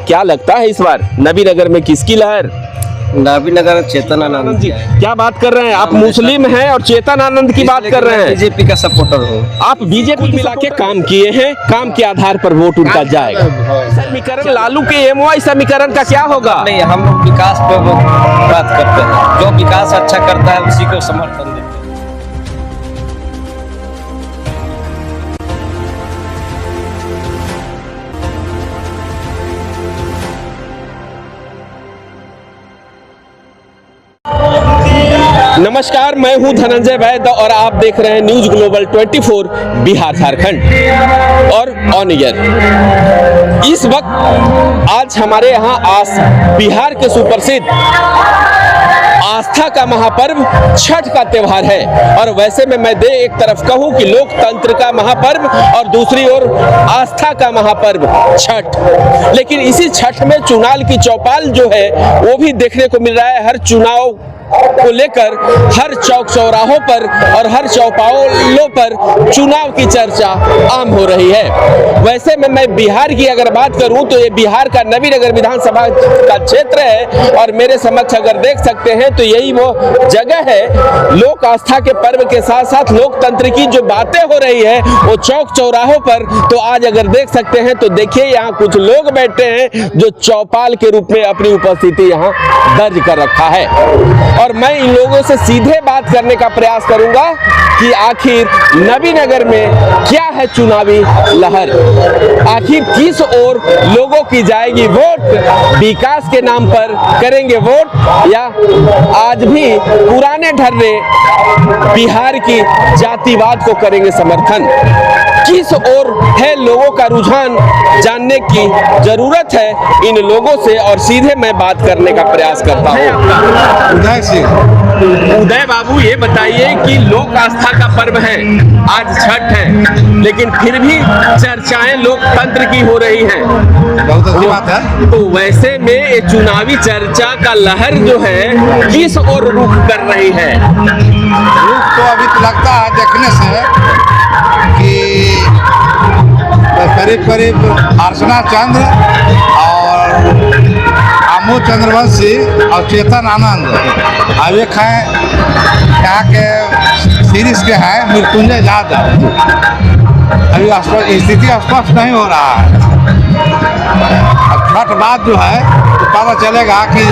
क्या लगता है इस बार नबीनगर में किसकी लहर? नबीनगर चेतन आनंद जी, क्या बात कर रहे हैं आप? मुस्लिम हैं और चेतन आनंद की बात कर रहे हैं। बीजेपी का सपोर्टर हूँ। आप बीजेपी मिला के काम किए हैं, काम के आधार पर वोट उनका जाएगा। समीकरण लालू के एमवाई समीकरण का क्या होगा? नहीं, हम लोग विकास पे बात करते हैं। जो विकास अच्छा करता है उसी को समर्थन देते हैं। नमस्कार, मैं हूं धनंजय वैद्य और आप देख रहे हैं न्यूज ग्लोबल 24 बिहार झारखंड और ऑन ईयर। इस वक्त आज हमारे यहाँ बिहार के सुप्रसिद्ध आस्था का महापर्व छठ का त्योहार है। और वैसे में मैं एक तरफ कहूं कि लोकतंत्र का महापर्व और दूसरी ओर आस्था का महापर्व छठ। लेकिन इसी छठ में चुनाव की चौपाल जो है वो भी देखने को मिल रहा है। हर चुनाव को लेकर हर चौक चौराहों पर और हर चौपालों पर चुनाव की चर्चा आम हो रही है। वैसे में मैं बिहार की अगर बात करूं तो ये बिहार का नबीनगर विधानसभा का क्षेत्र है और मेरे समक्ष अगर देख सकते हैं तो यही वो जगह है। लोक आस्था के पर्व के साथ साथ लोकतंत्र की जो बातें हो रही है वो चौक चौराहों पर। तो आज अगर देख सकते हैं तो देखिए यहाँ कुछ लोग बैठे हैं जो चौपाल के रूप में अपनी उपस्थिति यहाँ दर्ज कर रखा है। और मैं इन लोगों से सीधे बात करने का प्रयास करूंगा कि आखिर नबीनगर में क्या है चुनावी लहर, आखिर किस ओर लोगों की जाएगी वोट। विकास के नाम पर करेंगे वोट या आज भी पुराने ढर्रे बिहार की जातिवाद को करेंगे समर्थन। किस ओर है लोगों का रुझान, जानने की जरूरत है इन लोगों से और सीधे मैं बात करने का प्रयास करता हूँ। उदय सिंह। उदय बाबू, ये बताइए कि लोक आस्था का पर्व है, आज छठ है, लेकिन फिर भी चर्चाएं लोकतंत्र की हो रही हैं। बहुत अच्छी बात है। तो वैसे में ये चुनावी चर्चा का लहर जो है किस ओर रुख कर रही है? रुख तो अभी तो लगता है देखने से कि करीब करीब अर्चना चंद्र और आमोद चंद्रवंशी और चेतन आनंद अब एक है यहाँ के सीरीज के हैं मृत्युंजय यादव। अभी स्थिति स्पष्ट नहीं हो रहा है। अब छठ बाद जो है तो पता चलेगा कि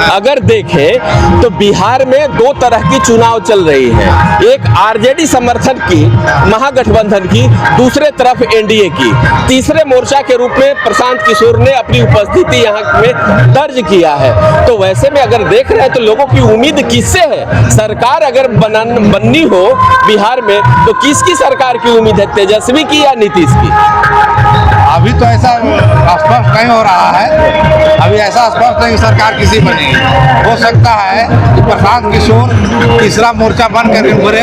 अगर देखें तो बिहार में दो तरह की चुनाव चल रही है। एक आरजेडी समर्थन की, महागठबंधन की, दूसरे तरफ एनडीए की। तीसरे मोर्चा के रूप में प्रशांत किशोर ने अपनी उपस्थिति यहाँ में दर्ज किया है। तो वैसे में अगर देख रहे हैं तो लोगों की उम्मीद किससे है? सरकार अगर बननी हो बिहार में तो किसकी सरकार की उम्मीद है, तेजस्वी की या नीतीश की? अभी तो ऐसा स्पष्ट नहीं हो रहा है। अभी ऐसा स्पष्ट नहीं सरकार किसी बनेगी। हो सकता है कि प्रशांत किशोर तीसरा मोर्चा बन कर उभरे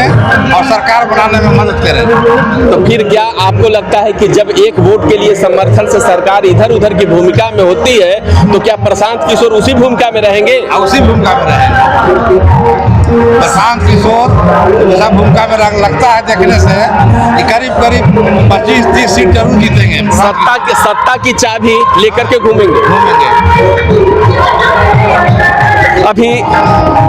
और सरकार बनाने में मदद करें। तो फिर क्या आपको लगता है कि जब एक वोट के लिए समर्थन से सरकार इधर उधर की भूमिका में होती है तो क्या प्रशांत किशोर उसी भूमिका में रहेंगे? उसी भूमिका में रहेंगे। प्रशांत किशोर ऐसा भूमिका में लगता है देखने से कि करीब करीब 25-30 सीट जरूर जीतेंगे। सत्ता की चाबी लेकर के घूमेंगे। अभी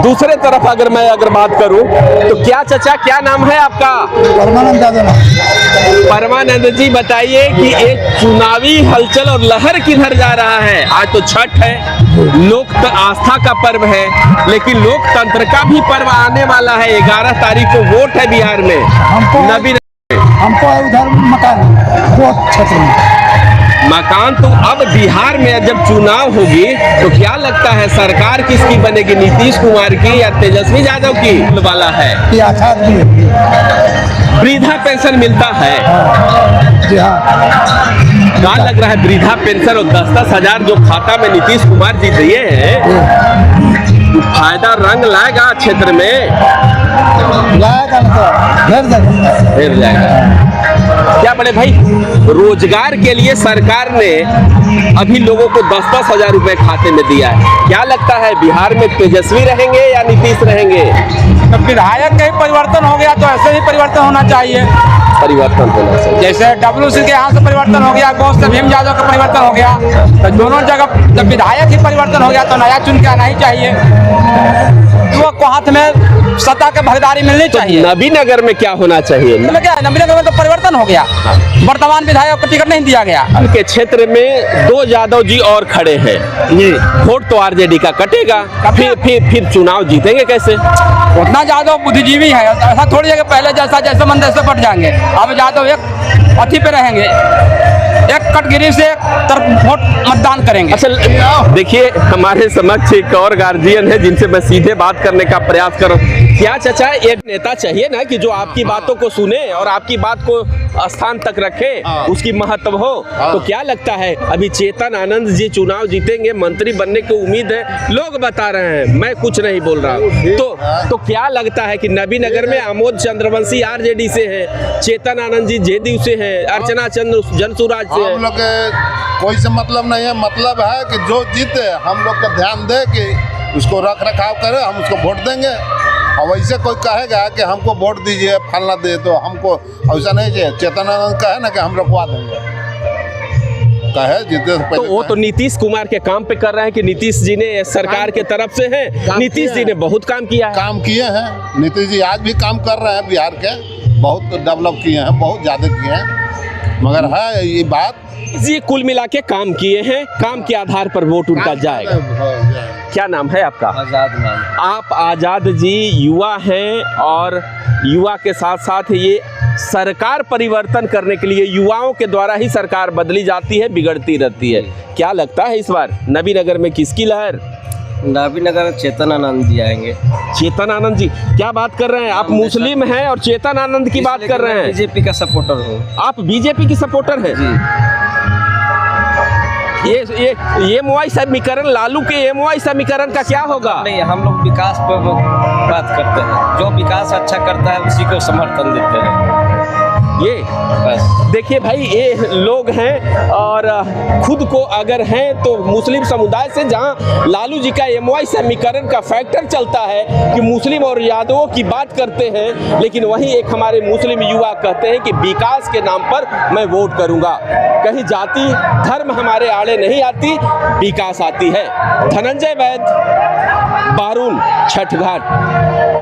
दूसरे तरफ अगर मैं बात करूं तो क्या चाचा, क्या नाम है आपका? परमानंद यादव। परमानंद जी, बताइए कि एक चुनावी हलचल और लहर किधर जा रहा है? आज तो छठ है, लोक आस्था का पर्व है, लेकिन लोकतंत्र का भी पर्व आने वाला है। 11 तारीख को वोट है बिहार में। हमको उधर मकान क्षेत्र में मकान। तो अब बिहार में जब चुनाव होगी तो क्या लगता है सरकार किसकी बनेगी, नीतीश कुमार की या तेजस्वी यादव की वाला है? वृद्धा पेंशन मिलता है। क्या लग रहा है वृद्धा पेंशन और 10-10 हजार जो खाता में नीतीश कुमार जी दिए हैं, फायदा रंग लाएगा क्षेत्र में? लाएगा, फिर जाएगा। क्या बड़े भाई, रोजगार के लिए सरकार ने अभी लोगों को 10-10 हजार रुपए खाते में दिया है। क्या लगता है बिहार में तेजस्वी रहेंगे या नीतीश रहेंगे? तो विधायक का ही परिवर्तन हो गया तो ऐसे ही परिवर्तन होना चाहिए। परिवर्तन होना चाहिए। जैसे WC के यहाँ से परिवर्तन हो गया, गौस से भीम यादव का परिवर्तन हो गया, तो दोनों जगह जब विधायक ही परिवर्तन हो गया तो नया चुन के आना ही चाहिए। युवक को हाथ में सत्ता के भागीदारी मिलनी चाहिए। नबीनगर में क्या होना चाहिए? मतलब क्या है, नबीनगर में तो परिवर्तन हो गया, वर्तमान विधायक को टिकट नहीं दिया गया। के क्षेत्र में 2 यादव जी और खड़े हैं, वोट तो आरजेडी का कटेगा, फिर चुनाव जीतेंगे कैसे? उतना यादव बुद्धिजीवी है, ऐसा थोड़ी है कि पहले जैसे मन तैसे पट जाएंगे। अब यादव एक अथी पे रहेंगे, एक कटगिरी से एक तरफ वोट मतदान करेंगे। अच्छा देखिए, हमारे समक्ष एक और गार्जियन है जिनसे मैं सीधे बात करने का प्रयास करूं। क्या चाचा, एक नेता चाहिए ना कि जो आपकी बातों को सुने और आपकी बात को स्थान तक रखे, उसकी महत्व हो। तो क्या लगता है अभी चेतन आनंद जी चुनाव जीतेंगे, मंत्री बनने की उम्मीद है, लोग बता रहे हैं, मैं कुछ नहीं बोल रहा हूँ। तो क्या लगता है कि नबीनगर में आमोद चंद्रवंशी आरजेडी से है, चेतन आनंद जी जेडीयू से है, अर्चना चंद्र जनसुराज से है। हम लोग के कोई से मतलब नहीं है, मतलब है कि जो जीते हम लोग का ध्यान दे कि उसको रख रखाव करे, हम उसको वोट देंगे। और वैसे कोई कहेगा कि हमको वोट दीजिए फलना दे, तो हमको ऐसा नहीं चाहिए। चेतन आनंद कहे ना कि हम रुकवा देंगे, कहे जीते तो वो तो नीतीश कुमार के काम पे कर रहे हैं कि नीतीश जी ने सरकार के तरफ से है। नीतीश जी ने बहुत काम किया है। काम किए हैं नीतीश जी, आज भी काम कर रहे हैं, बिहार के बहुत डेवलप किए हैं, बहुत ज़्यादा किए हैं। मगर है ये बात, जी कुल मिला के काम किए हैं, काम के आधार पर वोट उनका जाएगा। क्या नाम है आपका? आजाद नाम। आप आजाद जी युवा हैं और युवा के साथ साथ ये सरकार परिवर्तन करने के लिए युवाओं के द्वारा ही सरकार बदली जाती है, बिगड़ती रहती है। क्या लगता है इस बार नबीनगर में किसकी लहर? नबीनगर में चेतन आनंद जी आएंगे। चेतन आनंद जी, क्या बात कर रहे हैं आप? मुस्लिम हैं और चेतन आनंद की बात कर रहे हैं। बीजेपी का सपोर्टर हूँ। आप बीजेपी की सपोर्टर हैं? ये MY समीकरण, लालू के MY समीकरण का क्या होगा? नहीं, हम लोग विकास पर बात करते हैं, जो विकास अच्छा करता है उसी को समर्थन देते हैं। ये बस देखिए भाई, ये लोग हैं और खुद को अगर हैं तो मुस्लिम समुदाय से, जहां लालू जी का MY समीकरण का फैक्टर चलता है कि मुस्लिम और यादवों की बात करते हैं, लेकिन वहीं एक हमारे मुस्लिम युवा कहते हैं कि विकास के नाम पर मैं वोट करूंगा। कहीं जाति धर्म हमारे आड़े नहीं आती, विकास आती है। धनंजय वैद, बारून, छठ घाट।